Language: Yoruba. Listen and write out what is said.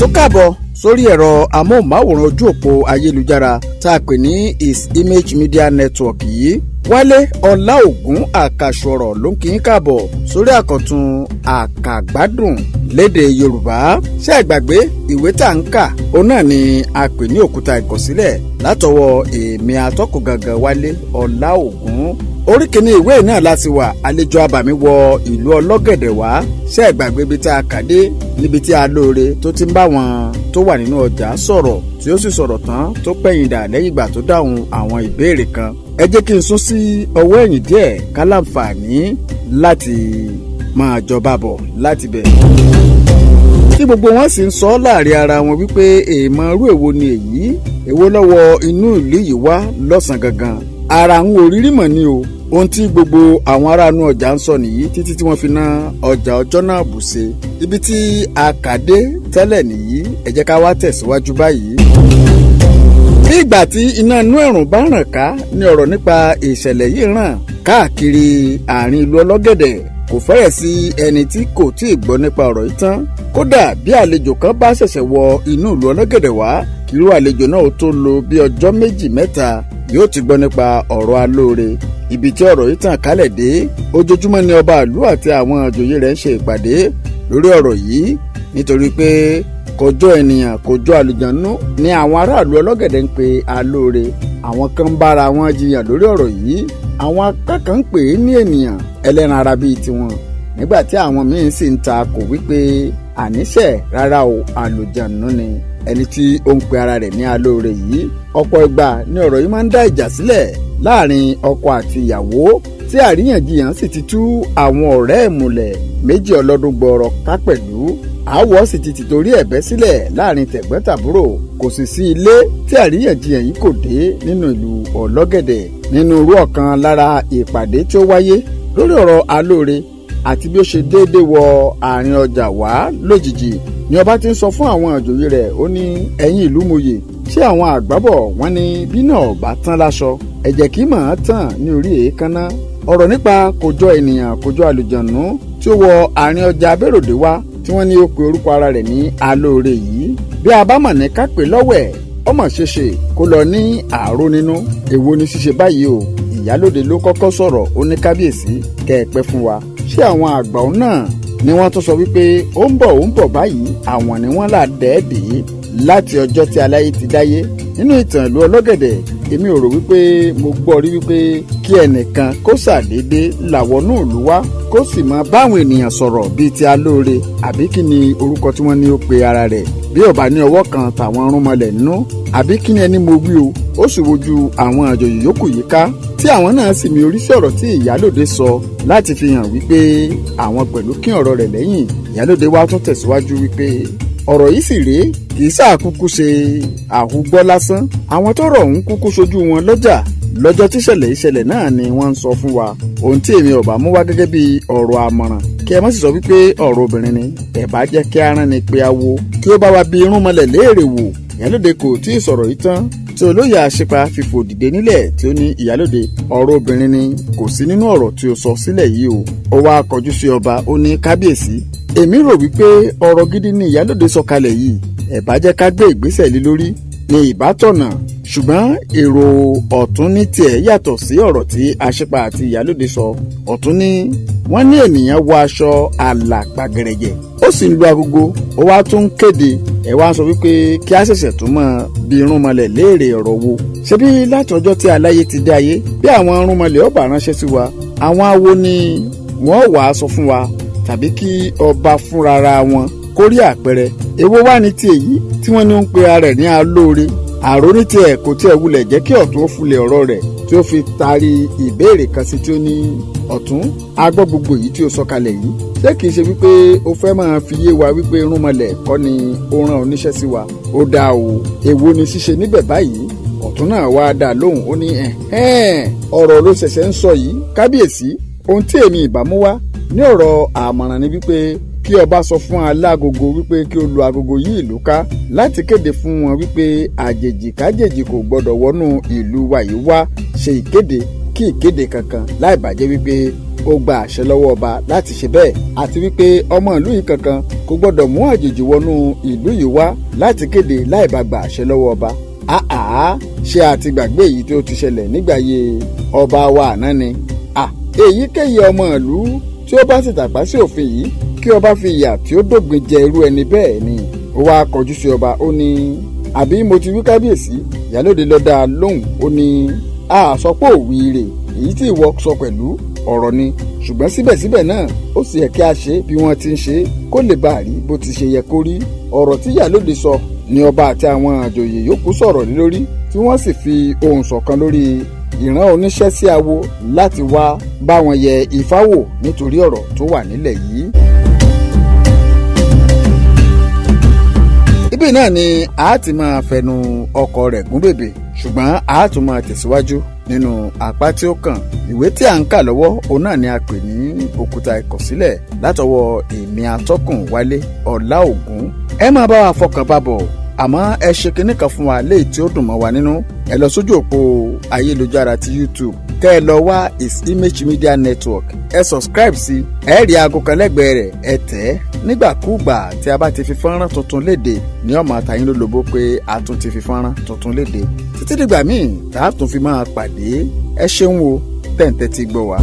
tó káàbọ̀ sórí ẹ̀rọ amóhùnmáwòrán ojú òpó ayélujára tá a pè ní His Image Media Network yìí. Wálé Ọláògún Àkàsọ̀rọ̀ ló ń kí yín káàbọ̀ sórí àkọ́tún Akagbadun lédè Yorùbá. Ṣé ẹ gbàgbé ìwé tá à ń kà òun náà ni a pè ní òkúta ìkọ̀sílẹ̀ látọwọ́ èmi atọ́kùn gangan Wálé Ọláògún. Orí kìíní ìwé náà láti wà àlejò abàmì wọ ìlú ọlọ́gẹ̀dẹ̀ wá. Ṣé ẹ gbàgbé ibi tá a kà dé níbi tí alóore tó ti ń bá wọn tó wà nínú ọjà sọ̀rọ̀ tí ó sì sọ̀rọ̀ tán tó pẹ̀yìndà lẹ́yìn ìgbà tó dáhùn àwọn ìbéèrè kan. Ẹ jẹ́ kí n sún sí ọwọ́ ẹ̀yìn díẹ̀ ká láǹfààní láti máa jọba bọ̀ láti bẹ̀. Tí gbogbo wọn sì ń sọ láàrin ara wọn wípé èèmọ̀ irú èwo ni èyí, èwo lọ́wọ́ inú ìlú yìí wá lọ́sàn gangan. Ara ń orírí mọ̀ ni o. Ohun tí gbogbo àwọn aráàlú ọjà ń sọ nìyí títí tí wọ́n fi ná ọjà ọjọ́ náà bùṣe. Ibi tí a kà dé tẹ́lẹ̀ nìyí, ẹ jẹ́ ká wá tẹ̀síwájú báyìí. Bí ìgbà tí iná inú ẹ̀rùn bá ràn ká ni ọ̀rọ̀ nípa ìṣẹ̀lẹ̀ yìí ràn káàkiri àárín ìlú ọlọ́gẹ̀dẹ̀. Kò fẹ́rẹ̀ sí ẹni tí kò tí ì gbọ́ nípa ọ̀rọ̀ yìí tán. Kódà bí àlejò kan bá ṣẹ̀ṣẹ̀ wọ inú ìlú ọlọ́gẹ̀dẹ̀ wá, kí irú àlejò náà ó tó lò bí ọjọ́ méjì mẹ́ta yóò ti gbọ́ nípa ọ̀rọ̀ alóore. Ibi tí ọ̀rọ̀ yìí tàn kálẹ̀ dé, ojoojúmọ́ ni ọba ìlú àti àwọn àjòyè rẹ̀ ń ṣe ìpàdé lórí ọ̀rọ̀ yìí nítorí pé kọjọ́ ènìyàn kọjọ́ àlùjànnú ni àwọn aráàlú ọlọ́gẹ̀dẹ̀ ń pe alóore. Àwọn kan ń bára wọn jiyàn lórí ọ̀rọ̀ yìí, àwọn akẹ́kọ̀ọ́ ń pè é ní ènìyàn ẹlẹ́ran ara bíi tiwọn, nígbà tí àwọn míín sì ń ta kò wípé àníṣe rárá o, àlùjànnú ni ẹni tí ó ń pe ara rẹ̀ ní alóore yìí. Ọ̀pọ̀ ìgbà ni ọ̀rọ̀ yìí máa ń dá ìjà sílẹ̀ láàrin ọkọ àti ìyàwó tí àríyànjiyàn sì ti tú àwọn ọ̀rẹ́ ìmùlẹ̀ méjì ọlọ́dún gbọọrọ ká pẹ̀lú. Àwọ̀ sì ti tìtorí ẹ̀bẹ́ sílẹ̀ láàrin tẹ̀gbọ́n-tàbúrò. Kò sì sí ilé tí àríyànjiyàn yìí kò dé nínú ìlú ọlọ́gẹ̀dẹ̀. Nínú irú ọ̀kan lára ìpàdé tí ó wáyé lórí ọ̀rọ̀ alóore àti bí ó ṣe déédéé wọ àárín ọjà wá lójijì ni ọba ti ń sọ fún àwọn àjòyè rẹ̀, ó ní ẹ̀yin ìlú mòye, ṣé àwọn àgbábọ̀ wọ́n ní bí náà bá tán láṣọ ẹ̀jẹ̀ kì í mọ̀ ọ́n tàn ní orí èékánná. Ọ̀rọ̀ nípa kòjọ ènìyàn kòjọ àlùjànnú tí ó wọ àárín ọjà abẹ́ròdé wá tí wọ́n ní ó pe orúkọ ara rẹ̀ ní alóore yìí. Bí a bá mọ̀ ní ká pè lọ́wẹ̀ ọmọ ṣeṣe kó lọ ní àárò nínú. Èwo ni ṣíṣe báyìí o? Ìyálóde ló kọ́kọ́ sọ̀rọ̀, ó ní kábíyèsí kẹ́ ẹ pẹ́ fún wa. Ṣé àwọn àgbà òun náà ni wọ́n tún sọ wípé ó ń bọ̀ báyìí, àwọn ni wọ́n là dẹ́ẹ̀dẹ́ láti ọjọ́ tí aláyé ti dáyé. Nínú ìtàn ìlú ọlọ́gẹ̀dẹ̀, èmi ò rò wípé mo gbọ́ rí wípé kí ẹnìkan kó ṣàdédé làwọnú ìlú wá kó sì máa báwọn ènìyàn sọ̀rọ̀ bíi ti alóore, àbí kí ni orúkọ tí wọ́n ní ó pe ara rẹ̀, bí ó bá ní ọwọ́ kan tàwọn rúnmọlẹ̀ nínú, àbí kí ni ẹni mo wí o. Ó sì wojú àwọn àjòyè yòókù yìí ká tí àwọn náà sì mi oríṣi ọ̀rọ̀ tí ìyálóde sọ láti fi hàn wípé àwọn pẹ̀lú kín ọ̀rọ̀ rẹ̀ lẹ́yìn. Ìyálóde wa tún tẹ̀síwájú wípé ọ̀rọ̀ yìí sì rèé, kì í ṣàkúkú ṣe àhúgbọ́ lásán. Àwọn tọ́rọ̀ ọ̀hún kúkú ṣojú wọn lọ́jà lọ́jọ́ tíṣẹ̀lẹ̀ ìṣẹ̀lẹ̀ náà ni wọ́n ń sọ fún wa. Ohun tí èmi ọ̀bà mú wá gẹ́gẹ́ bí ọ̀rọ̀ àmọ̀ràn, kí ẹ má sì sọ wípé ọ̀rọ̀ obìnrin ni, ẹ bá jẹ́ kí arán ni pé awo kí ó bá wa bí irún mọ́lẹ̀ léèrè wò. Ìyálóde kò tí ì sọ̀rọ̀ yìí tán tí olóyè àṣepa fìfò dìde nílẹ̀ tí ó ní ìyálóde ọ̀rọ̀ obìnrin ni kò sí nínú ọ̀rọ̀ tí ó sọ sílẹ̀ yìí o. Ó wá kọjú sí ọba, ó ní kábíyèsí, èmi rò wípé ọ̀rọ̀ gidi ni ìyálóde sọ kalẹ̀ yìí, ẹ bá jẹ́ ká gbé ìgbésẹ̀ lé lórí ní ìbátọ̀nà. Ṣùgbọ́n èrò ọ̀tún ní tiẹ̀ yàtọ̀ sí ọ̀rọ̀ tí àṣepa àti ìyálóde sọ. Ọ̀tún ní wọ́n ní ènìyàn wọ aṣọ àlàpàgẹ̀rẹ̀jẹ̀ ó sì ń lu agogo, ó wá tún kéde, ẹ wá sọ wípé kí á ṣẹ̀ṣẹ̀ tún mọ̀ bí irúnmọlẹ̀ léèrè ọ̀rọ̀ wo. Ṣebí láti ọjọ́ tí aláyé ti dé ayé, bí àwọn irúnmọlẹ̀ ọba ránṣẹ́ sí wa, àwọn awo ni wọ́n wàá sọ fún wa tàbí kí ọba fúnra wọn kó rí àpẹẹrẹ. Èwo wá ní ti èyí tí wọ́n ní ó ń pe ara rẹ̀ ní alóore? Àrò ní tiẹ̀ kò tiẹ̀ wulẹ̀ jẹ́ kí ọ̀tún ó fulẹ̀ ọ̀rọ̀ rẹ̀ tí ó fi taari ìbéèrè kan sí tí ó ní ọ̀tún, a gbọ́ gbogbo èyí tí ó sọ kalẹ̀ yìí. Ṣé kìí ṣe wípé ó fẹ́ máa fi yé wa wípé irúnmọlẹ̀ kọ́ ni ó rán oníṣẹ́ sí wa? Ó dáa o, èwo ni ṣíṣe níbẹ̀ báyìí? Ọ̀tún náà wá dá lóhùn, ó ní ọ̀rọ̀ ló ṣẹ̀ṣẹ̀ ń sọ yìí kábíyèsí. Ohun tí èmi ìbámu wá ní ọ̀rọ̀ àmọ̀ràn ni wípé kí ọba sọ fún alágogo wípé kí ó lu agogo yí ìlú ká láti kéde fún wọn wípé àjèjì kájèjì kò gbọdọ̀ wọnú ìlú wa yìí wá ṣe ìkéde kí ìkéde kankan láì bàjẹ́ wípé ó gba àṣẹ lọ́wọ́ ọba láti ṣe bẹ́ẹ̀ àti wípé ọmọ ìlú yìí kankan kò gbọ́dọ̀ mú àjèjì wọnú ìlú yìí wá láti kéde láì bá gba àṣẹ lọ́wọ́ ọba. Ṣé a ti gbàgbé èyí tó ti ṣẹlẹ̀ nígbàyé ọba wa àná ni? Èyíkéyìí ọmọ ìlú tí ó bá sì tàpá sí òfin yìí kí ọba fi ìyà tí ó dógbin jẹ irú ẹni bẹ́ẹ̀ ni. Ó wá kọjú sí ọba ó ní àbí mo ti wí kábíyèsí. Ìyálóde ló dá lóhùn ó ní àsọpọ̀ òwìrè èyí tí ìwọ sọ pẹ̀lú ọ̀rọ̀ ni ṣùgbọ́n síbẹ̀síbẹ̀ náà ó sì yẹ kí a ṣe bí wọ́n ti ń ṣe kó lè bá rí bó ti ṣe yẹ kó rí. Ọ̀rọ̀ tí ìyálóde sọ ni ọba àti àwọn àjòyè yòókù sọ̀rọ̀ lé lórí tí wọ́n sì fi ohùn ṣọ̀kan lórí ìran oníṣẹ́ sí awo láti wá bá wọn yẹ ifá wò nítorí ọ̀rọ̀ tó wà nílẹ̀ yìí. Ibí náà ni a ti máa fẹnu ọkọ̀ rẹ̀ gún bèbè ṣùgbọ́n a tún máa tẹ̀síwájú nínú apá tí ó kàn. Ìwé tí à ń kà lọ́wọ́ òun náà ni a pè ní òkúta ìkọ̀sílẹ̀ látọwọ́ èmi atọ́kùn Wálé Ọláògún. Ẹ máa bá wa fọkàn bá bọ̀ àmọ́ ẹ ṣe kinní kan fún wa léyìí tí ó dùn mọ́ wa nínú. Ẹ lọ sójú òpó ayélujára ti YouTube kẹ́ ẹ lọ wá His Image Media Network, ẹ subscribe sí, ẹ rí aago kan lẹ́gbẹ̀ẹ́ rẹ̀, ẹ tẹ̀ ẹ́ nígbàkúùgbà tí a bá ti fi fọ́nrán tuntun léde ní ọmọ àtàyín ló lóbó pé a tún ti fi fọ́nrán tuntun léde. Títí dìgbà míì tá a tún fi máa pàdé. Ẹ ṣeun o tẹ̀ǹtẹ̀ ti gbọ́ wa.